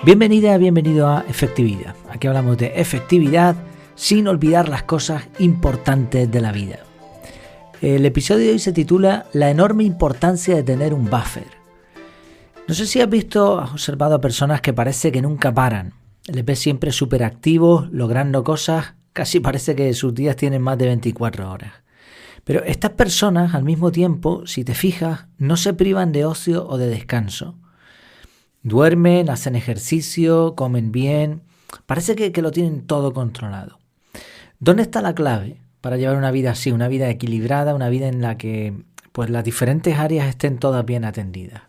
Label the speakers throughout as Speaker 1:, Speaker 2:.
Speaker 1: Bienvenida, bienvenido a Efectividad. Aquí hablamos de efectividad sin olvidar las cosas importantes de la vida. El episodio de hoy se titula La enorme importancia de tener un buffer. No sé si has observado a personas que parece que nunca paran. Les ves siempre súper activos, logrando cosas, casi parece que sus días tienen más de 24 horas. Pero estas personas, al mismo tiempo, si te fijas, no se privan de ocio o de descanso. Duermen, hacen ejercicio, comen bien, parece que lo tienen todo controlado. ¿Dónde está la clave para llevar una vida así, una vida equilibrada, una vida en la que pues, las diferentes áreas estén todas bien atendidas?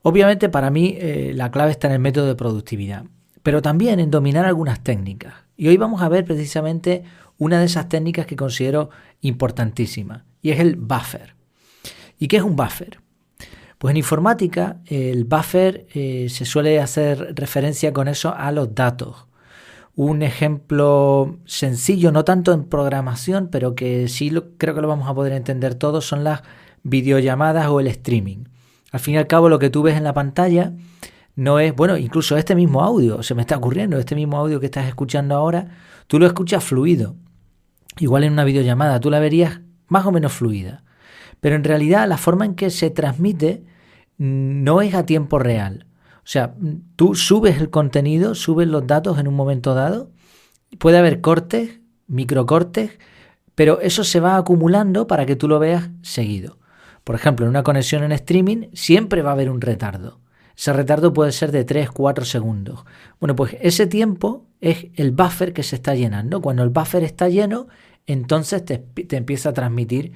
Speaker 1: Obviamente para mí la clave está en el método de productividad, pero también en dominar algunas técnicas. Y hoy vamos a ver precisamente una de esas técnicas que considero importantísima, y es el buffer. ¿Y qué es un buffer? Pues en informática el buffer se suele hacer referencia con eso a los datos. Un ejemplo sencillo, no tanto en programación, pero que sí creo que lo vamos a poder entender todos, son las videollamadas o el streaming. Al fin y al cabo lo que tú ves en la pantalla no es, bueno, incluso este mismo audio, se me está ocurriendo, este mismo audio que estás escuchando ahora, tú lo escuchas fluido. Igual en una videollamada tú la verías más o menos fluida. Pero en realidad la forma en que se transmite no es a tiempo real. O sea, tú subes el contenido, subes los datos en un momento dado, puede haber cortes, microcortes, pero eso se va acumulando para que tú lo veas seguido. Por ejemplo, en una conexión en streaming siempre va a haber un retardo. Ese retardo puede ser de 3-4 segundos. Bueno, pues ese tiempo es el buffer que se está llenando. Cuando el buffer está lleno, entonces te empieza a transmitir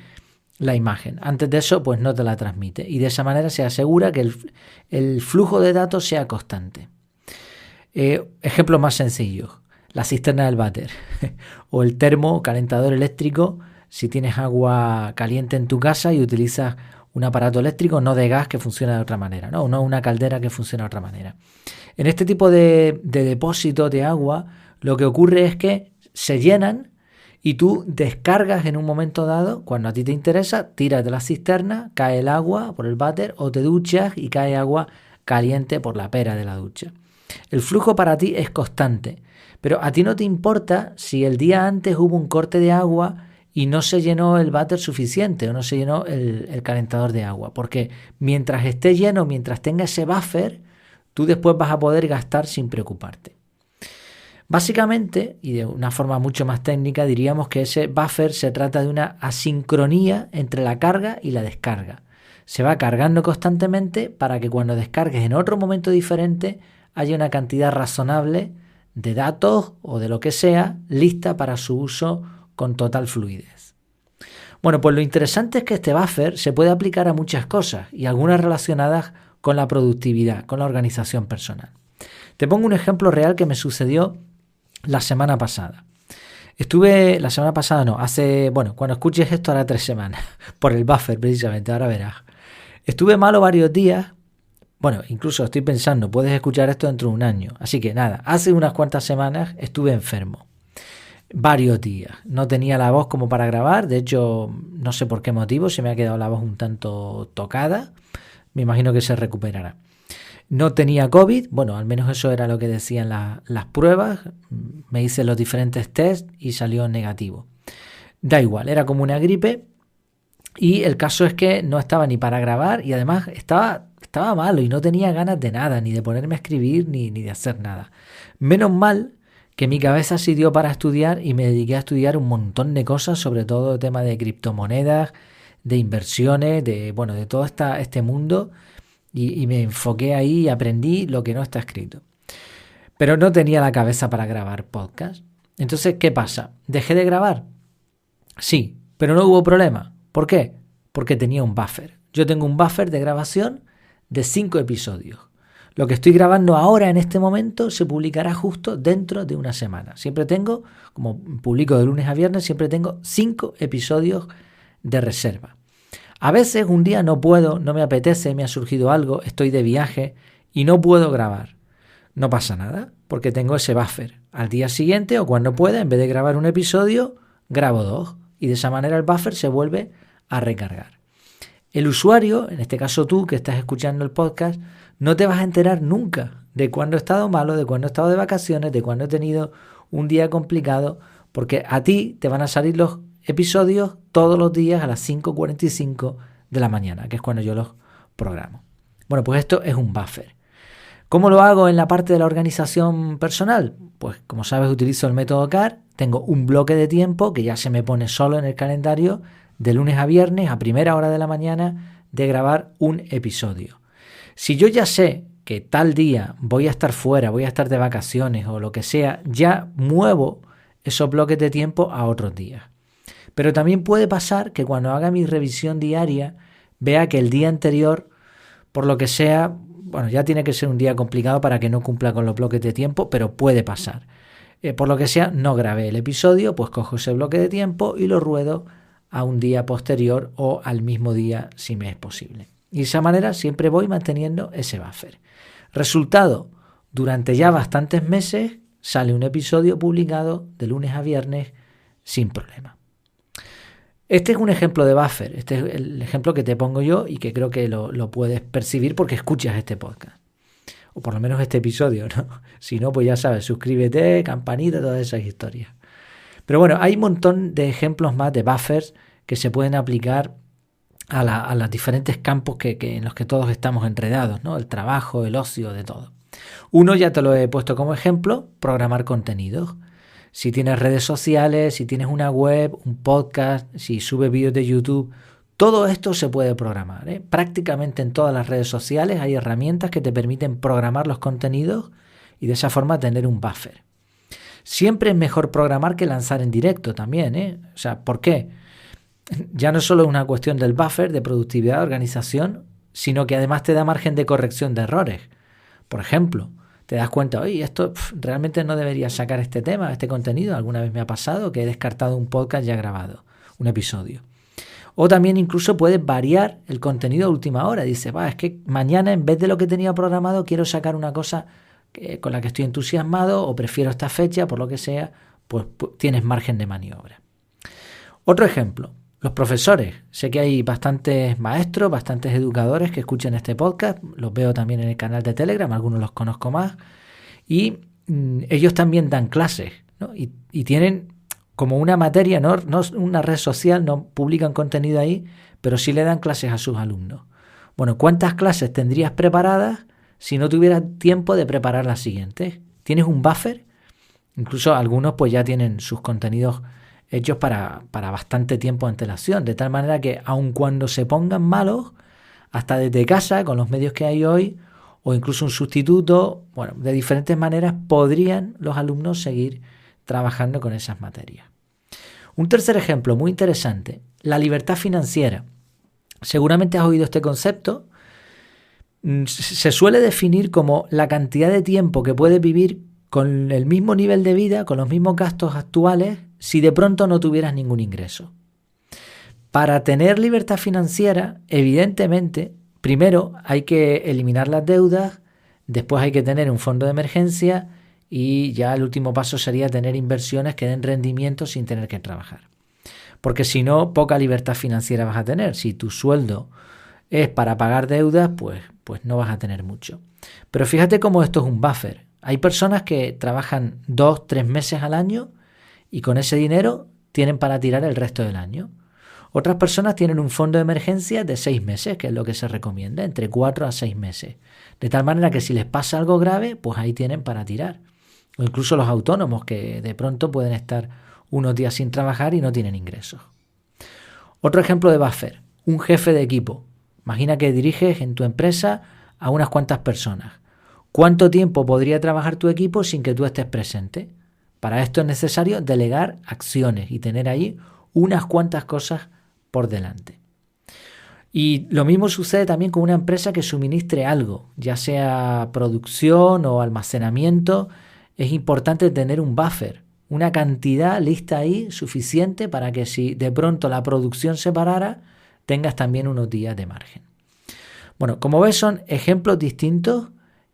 Speaker 1: la imagen. Antes de eso, pues no te la transmite. Y de esa manera se asegura que el flujo de datos sea constante. Ejemplos más sencillos. La cisterna del váter o el termo calentador eléctrico si tienes agua caliente en tu casa y utilizas un aparato eléctrico no de gas que funciona de otra manera, ¿no? O no una caldera que funciona de otra manera. En este tipo de depósitos de agua, lo que ocurre es que se llenan y tú descargas en un momento dado, cuando a ti te interesa, tiras de la cisterna, cae el agua por el váter o te duchas y cae agua caliente por la pera de la ducha. El flujo para ti es constante, pero a ti no te importa si el día antes hubo un corte de agua y no se llenó el váter suficiente o no se llenó el calentador de agua, porque mientras esté lleno, mientras tenga ese buffer, tú después vas a poder gastar sin preocuparte. Básicamente, y de una forma mucho más técnica, diríamos que ese buffer se trata de una asincronía entre la carga y la descarga. Se va cargando constantemente para que cuando descargues en otro momento diferente haya una cantidad razonable de datos o de lo que sea lista para su uso con total fluidez. Bueno, pues lo interesante es que este buffer se puede aplicar a muchas cosas y algunas relacionadas con la productividad, con la organización personal. Te pongo un ejemplo real que me sucedió la semana pasada. Cuando escuches esto hará 3 semanas, por el buffer precisamente, ahora verás. Estuve malo varios días, incluso estoy pensando, puedes escuchar esto dentro de un año. Así que nada, hace unas cuantas semanas estuve enfermo. Varios días. No tenía la voz como para grabar, de hecho, no sé por qué motivo, se me ha quedado la voz un tanto tocada. Me imagino que se recuperará. No tenía COVID, al menos eso era lo que decían las pruebas. Me hice los diferentes tests y salió negativo. Da igual, era como una gripe y el caso es que no estaba ni para grabar y además estaba malo y no tenía ganas de nada, ni de ponerme a escribir ni de hacer nada. Menos mal que mi cabeza sí dio para estudiar y me dediqué a estudiar un montón de cosas, sobre todo el tema de criptomonedas, de inversiones, de todo este mundo. Y me enfoqué ahí y aprendí lo que no está escrito. Pero no tenía la cabeza para grabar podcast. Entonces, ¿qué pasa? ¿Dejé de grabar? Sí, pero no hubo problema. ¿Por qué? Porque tenía un buffer. Yo tengo un buffer de grabación de 5 episodios. Lo que estoy grabando ahora en este momento se publicará justo dentro de una semana. Siempre tengo, como publico de lunes a viernes, siempre tengo 5 episodios de reserva. A veces un día no puedo, no me apetece, me ha surgido algo, estoy de viaje y no puedo grabar. No pasa nada, porque tengo ese buffer. Al día siguiente o cuando pueda, en vez de grabar un episodio, grabo 2. Y de esa manera el buffer se vuelve a recargar. El usuario, en este caso tú que estás escuchando el podcast, no te vas a enterar nunca de cuando he estado malo, de cuando he estado de vacaciones, de cuando he tenido un día complicado, porque a ti te van a salir los episodios todos los días a las 5:45 de la mañana, que es cuando yo los programo. Bueno, pues esto es un buffer. ¿Cómo lo hago en la parte de la organización personal? Pues como sabes, utilizo el método CAR. Tengo un bloque de tiempo que ya se me pone solo en el calendario de lunes a viernes a primera hora de la mañana de grabar un episodio. Si yo ya sé que tal día voy a estar fuera, voy a estar de vacaciones o lo que sea, ya muevo esos bloques de tiempo a otros días. Pero también puede pasar que cuando haga mi revisión diaria vea que el día anterior, por lo que sea, bueno, ya tiene que ser un día complicado para que no cumpla con los bloques de tiempo, pero puede pasar. Por lo que sea, no grabé el episodio, pues cojo ese bloque de tiempo y lo ruedo a un día posterior o al mismo día si me es posible. Y de esa manera siempre voy manteniendo ese buffer. Resultado, durante ya bastantes meses sale un episodio publicado de lunes a viernes sin problema. Este es un ejemplo de buffer, este es el ejemplo que te pongo yo y que creo que lo puedes percibir porque escuchas este podcast. O por lo menos este episodio, ¿no? Si no, pues ya sabes, suscríbete, campanita, todas esas historias. Pero bueno, hay un montón de ejemplos más de buffers que se pueden aplicar a los diferentes campos en los que todos estamos enredados, ¿no? El trabajo, el ocio, de todo. Uno ya te lo he puesto como ejemplo, programar contenidos. Si tienes redes sociales, si tienes una web, un podcast, si subes vídeos de YouTube, todo esto se puede programar, ¿eh? Prácticamente en todas las redes sociales hay herramientas que te permiten programar los contenidos y de esa forma tener un buffer. Siempre es mejor programar que lanzar en directo también, ¿eh? O sea, ¿por qué? Ya no solo es una cuestión del buffer, de productividad, de organización, sino que además te da margen de corrección de errores. Por ejemplo, te das cuenta, oye, esto realmente no debería sacar este tema, este contenido. Alguna vez me ha pasado que he descartado un podcast ya grabado, un episodio. O también incluso puedes variar el contenido a última hora. Dices, es que mañana en vez de lo que tenía programado quiero sacar una cosa con la que estoy entusiasmado o prefiero esta fecha, por lo que sea, pues tienes margen de maniobra. Otro ejemplo, los profesores. Sé que hay bastantes maestros, bastantes educadores que escuchan este podcast. Los veo también en el canal de Telegram, algunos los conozco más. Y ellos también dan clases, ¿no? Y tienen como una materia, no una red social, no publican contenido ahí, pero sí le dan clases a sus alumnos. Bueno, ¿cuántas clases tendrías preparadas si no tuvieras tiempo de preparar las siguientes? ¿Tienes un buffer? Incluso algunos pues ya tienen sus contenidos hechos para bastante tiempo de antelación, de tal manera que aun cuando se pongan malos, hasta desde casa, con los medios que hay hoy, o incluso un sustituto, bueno, de diferentes maneras podrían los alumnos seguir trabajando con esas materias. Un tercer ejemplo muy interesante, la libertad financiera. Seguramente has oído este concepto. Se suele definir como la cantidad de tiempo que puedes vivir con el mismo nivel de vida, con los mismos gastos actuales, si de pronto no tuvieras ningún ingreso. Para tener libertad financiera, evidentemente, primero hay que eliminar las deudas, después hay que tener un fondo de emergencia y ya el último paso sería tener inversiones que den rendimiento sin tener que trabajar. Porque si no, poca libertad financiera vas a tener. Si tu sueldo es para pagar deudas, pues no vas a tener mucho. Pero fíjate cómo esto es un buffer. Hay personas que trabajan 2-3 meses al año y con ese dinero tienen para tirar el resto del año. Otras personas tienen un fondo de emergencia de 6 meses, que es lo que se recomienda, entre 4 a 6 meses. De tal manera que si les pasa algo grave, pues ahí tienen para tirar. O incluso los autónomos que de pronto pueden estar unos días sin trabajar y no tienen ingresos. Otro ejemplo de buffer, un jefe de equipo. Imagina que diriges en tu empresa a unas cuantas personas. ¿Cuánto tiempo podría trabajar tu equipo sin que tú estés presente? Para esto es necesario delegar acciones y tener ahí unas cuantas cosas por delante. Y lo mismo sucede también con una empresa que suministre algo, ya sea producción o almacenamiento. Es importante tener un buffer, una cantidad lista ahí suficiente para que si de pronto la producción se parara, tengas también unos días de margen. Bueno, como ves son ejemplos distintos,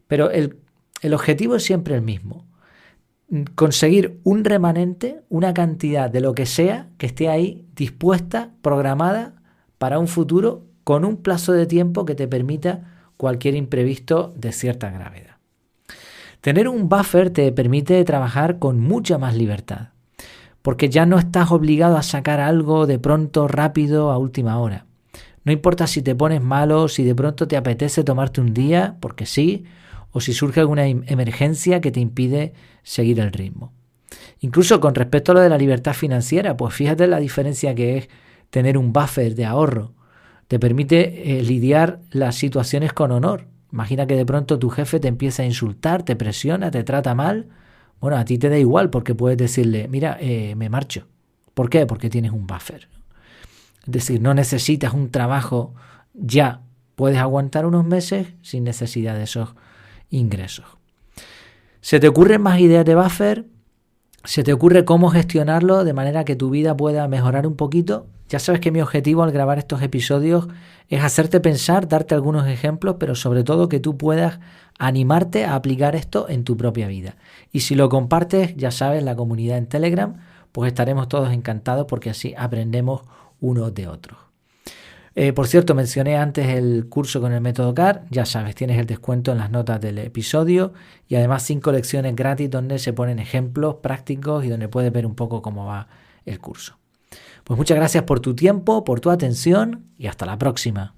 Speaker 1: pero el objetivo es siempre el mismo. Conseguir un remanente, una cantidad de lo que sea que esté ahí dispuesta, programada para un futuro con un plazo de tiempo que te permita cualquier imprevisto de cierta gravedad. Tener un buffer te permite trabajar con mucha más libertad, porque ya no estás obligado a sacar algo de pronto, rápido, a última hora. No importa si te pones malo, si de pronto te apetece tomarte un día, porque sí, o si surge alguna emergencia que te impide seguir el ritmo. Incluso con respecto a lo de la libertad financiera, pues fíjate la diferencia que es tener un buffer de ahorro. Te permite lidiar las situaciones con honor. Imagina que de pronto tu jefe te empieza a insultar, te presiona, te trata mal. Bueno, a ti te da igual porque puedes decirle, mira, me marcho. ¿Por qué? Porque tienes un buffer. Es decir, no necesitas un trabajo ya. Puedes aguantar unos meses sin necesidad de esos ingresos. ¿Se te ocurren más ideas de buffer? ¿Se te ocurre cómo gestionarlo de manera que tu vida pueda mejorar un poquito? Ya sabes que mi objetivo al grabar estos episodios es hacerte pensar, darte algunos ejemplos, pero sobre todo que tú puedas animarte a aplicar esto en tu propia vida. Y si lo compartes, ya sabes, la comunidad en Telegram, pues estaremos todos encantados porque así aprendemos unos de otros. Por cierto, mencioné antes el curso con el método CAR. Ya sabes, tienes el descuento en las notas del episodio y además 5 lecciones gratis donde se ponen ejemplos prácticos y donde puedes ver un poco cómo va el curso. Pues muchas gracias por tu tiempo, por tu atención y hasta la próxima.